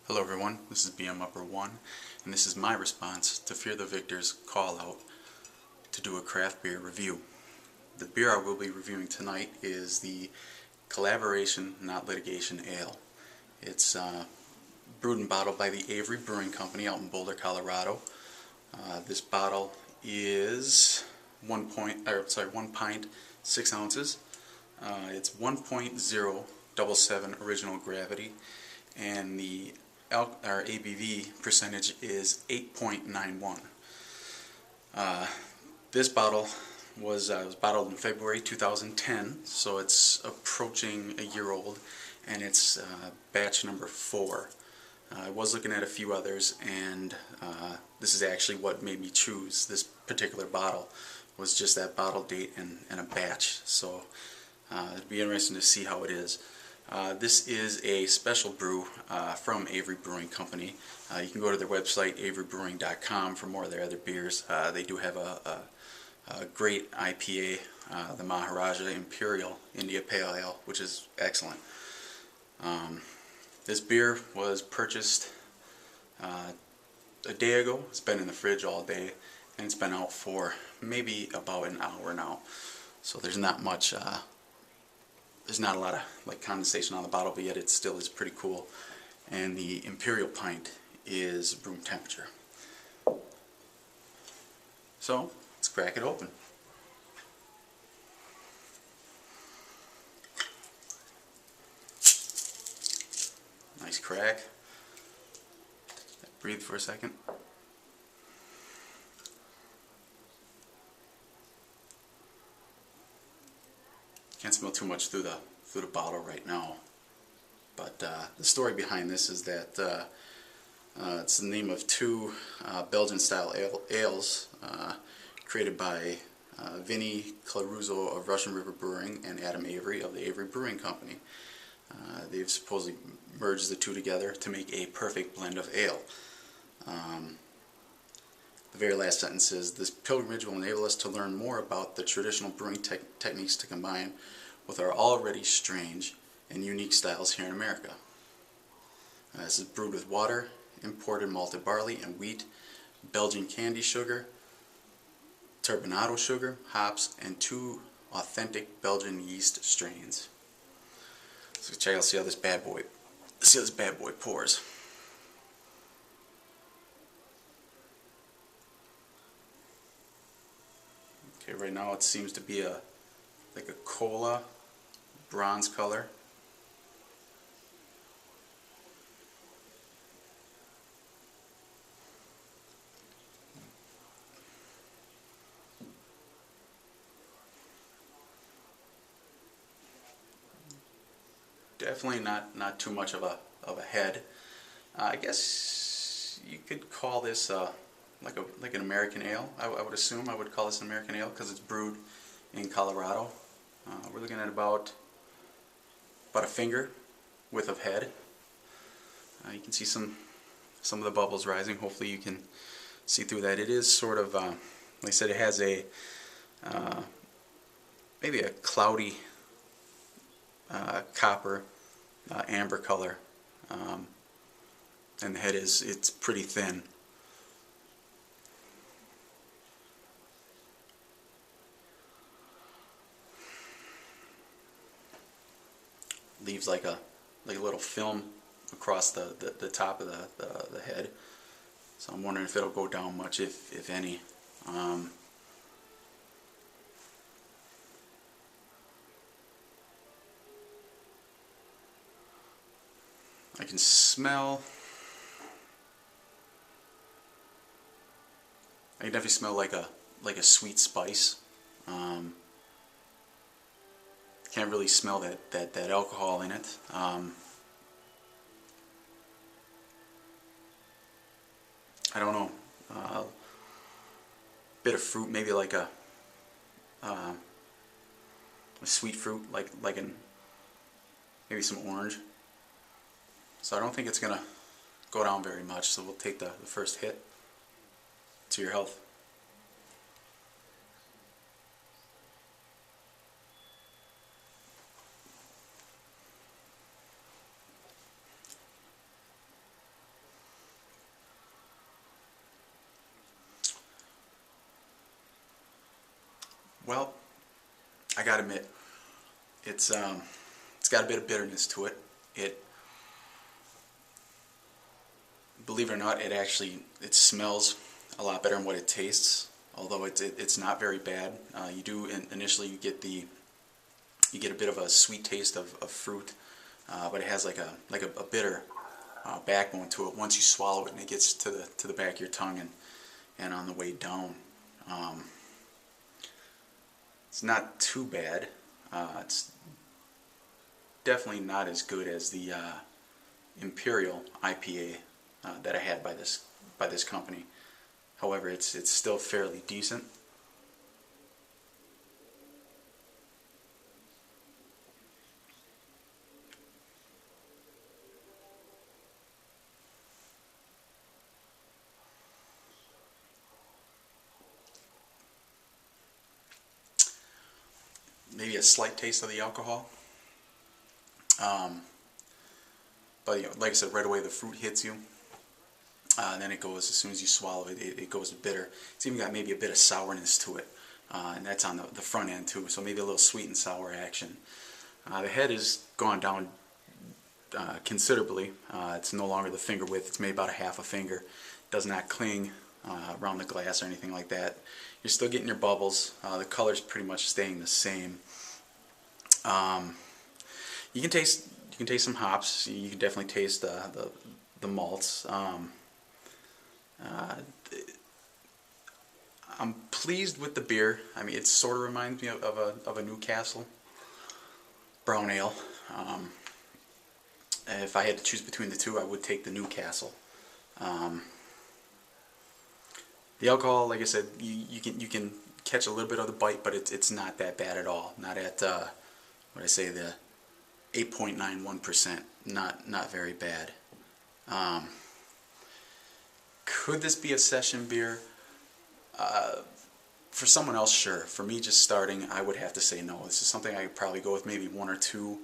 Hello everyone, this is BMUpper1, and this is my response to FeartheVictor's call out to do a craft beer review. The beer I will be reviewing tonight is the Collaboration Not Litigation Ale. It's brewed and bottled by the Avery Brewing Company out in Boulder, Colorado. This bottle is 1 pint, 6 ounces. It's 1.077 original gravity, and the ABV percentage is 8.91. This bottle was bottled in February 2010, so it's approaching a year old, and it's batch number 4. I was looking at a few others, and this is actually what made me choose this particular bottle, was just that bottle date and a batch. So it'd be interesting to see how it is. This is a special brew from Avery Brewing Company. You can go to their website, averybrewing.com, for more of their other beers. They do have a great IPA, the Maharaja Imperial India Pale Ale, which is excellent. This beer was purchased a day ago. It's been in the fridge all day, and it's been out for maybe about an hour now. So there's not much. There's not a lot of condensation on the bottle, but yet it still is pretty cool. And the Imperial pint is room temperature. So let's crack it open. Nice crack. Breathe for a second. Can't smell too much through the bottle right now, but the story behind this is that it's the name of two Belgian-style ales created by Vinny Claruzo of Russian River Brewing and Adam Avery of the Avery Brewing Company. They've supposedly merged the two together to make a perfect blend of ale. The very last sentence is, "This pilgrimage will enable us to learn more about the traditional brewing techniques to combine with our already strange and unique styles here in America." This is brewed with water, imported malted barley and wheat, Belgian candy sugar, turbinado sugar, hops, and 2 authentic Belgian yeast strains. So check out, see how this bad boy pours. Okay, right now it seems to be like a cola bronze color. Definitely not too much of a head. I guess you could call this like an American ale. I would assume I would call this an American ale because it's brewed in Colorado. We're looking at about a finger width of head. You can see some of the bubbles rising. Hopefully you can see through that. It is sort of, like I said, it has a maybe a cloudy copper amber color, and the head it's pretty thin. Leaves like a little film across the top of the head. So I'm wondering if it'll go down much, if any. I can smell. I can definitely smell like a sweet spice. Can't really smell that alcohol in it. I don't know. Bit of fruit, maybe like a sweet fruit, like maybe some orange. So I don't think it's gonna go down very much. So we'll take the first hit. To your health. Well, I gotta admit, it's got a bit of bitterness to it. Believe it or not, it smells a lot better than what it tastes. Although it's not very bad. You do initially you get a bit of a sweet taste of fruit, but it has like a bitter backbone to it. Once you swallow it, and it gets to the back of your tongue and on the way down. It's not too bad. It's definitely not as good as the Imperial IPA that I had by this company. However, it's still fairly decent. Maybe a slight taste of the alcohol. But like I said, right away the fruit hits you. And then it goes, as soon as you swallow it, it goes bitter. It's even got maybe a bit of sourness to it. And that's on the front end too, so maybe a little sweet and sour action. The head has gone down considerably. It's no longer the finger width, it's maybe about a half a finger. It does not cling around the glass or anything like that. You're still getting your bubbles. The color's pretty much staying the same. You can taste some hops. You can definitely taste the malts. I'm pleased with the beer. I mean, it sort of reminds me of a Newcastle brown ale. If I had to choose between the two, I would take the Newcastle. The alcohol, like I said, you can catch a little bit of the bite, but it's not that bad at all. Not at what I say, the 8.91%. Not very bad. Could this be a session beer? For someone else, sure. For me, just starting, I would have to say no. This is something I could probably go with maybe one or two,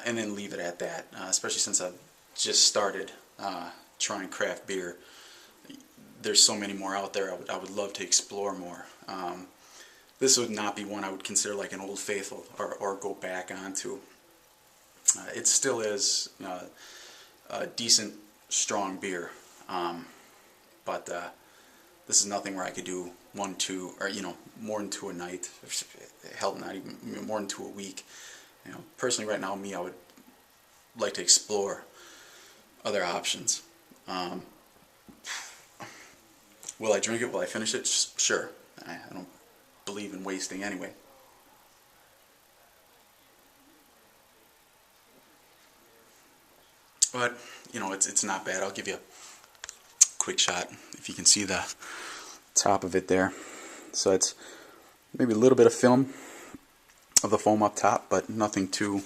and then leave it at that. Especially since I've just started trying craft beer. There's so many more out there. I would love to explore more. This would not be one I would consider like an Old Faithful or go back onto. It still is a decent, strong beer. But this is nothing where I could do 1, 2, or more than 2 a night. Hell, not even more than 2 a week. Personally, right now, I would like to explore other options. Will I drink it? Will I finish it? Sure. I don't believe in wasting anyway. But it's not bad. I'll give you a quick shot if you can see the top of it there. So it's maybe a little bit of film of the foam up top, but nothing too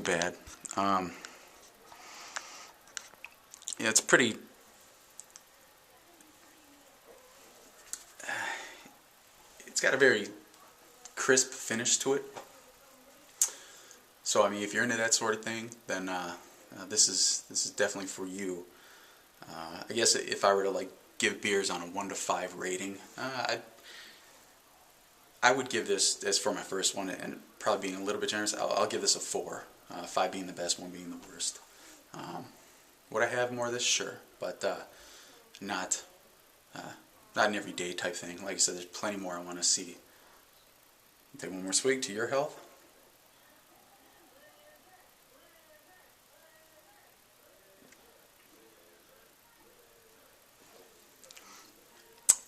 bad. Yeah, it's pretty. It's got a very crisp finish to it. So I mean, if you're into that sort of thing, then this is definitely for you. I guess if I were to like give beers on a 1 to 5 rating, I would give this, as for my first one, and probably being a little bit generous, I'll give this a 4. 5 being the best, 1 being the worst. Would I have more of this? Sure, but not an everyday type thing. Like I said, there's plenty more I want to see. Take one more swig to your health.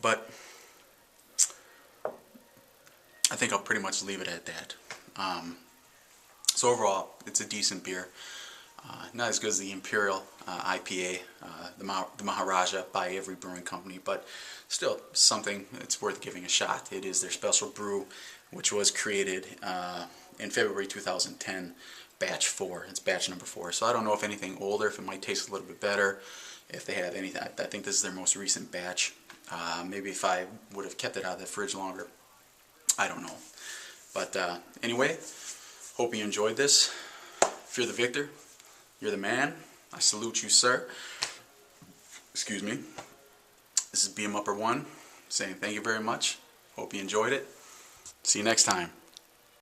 But I think I'll pretty much leave it at that. So overall, it's a decent beer. Not as good as the Imperial IPA, the Maharaja by every brewing company, but still something it's worth giving a shot. It is their special brew, which was created in February 2010, batch 4. It's batch number 4. So I don't know if anything older, if it might taste a little bit better, if they have anything. I think this is their most recent batch. Maybe if I would have kept it out of the fridge longer, I don't know. But anyway, hope you enjoyed this. Fear the Victor. You're the man. I salute you, sir. Excuse me. This is BMUpper1 saying thank you very much. Hope you enjoyed it. See you next time.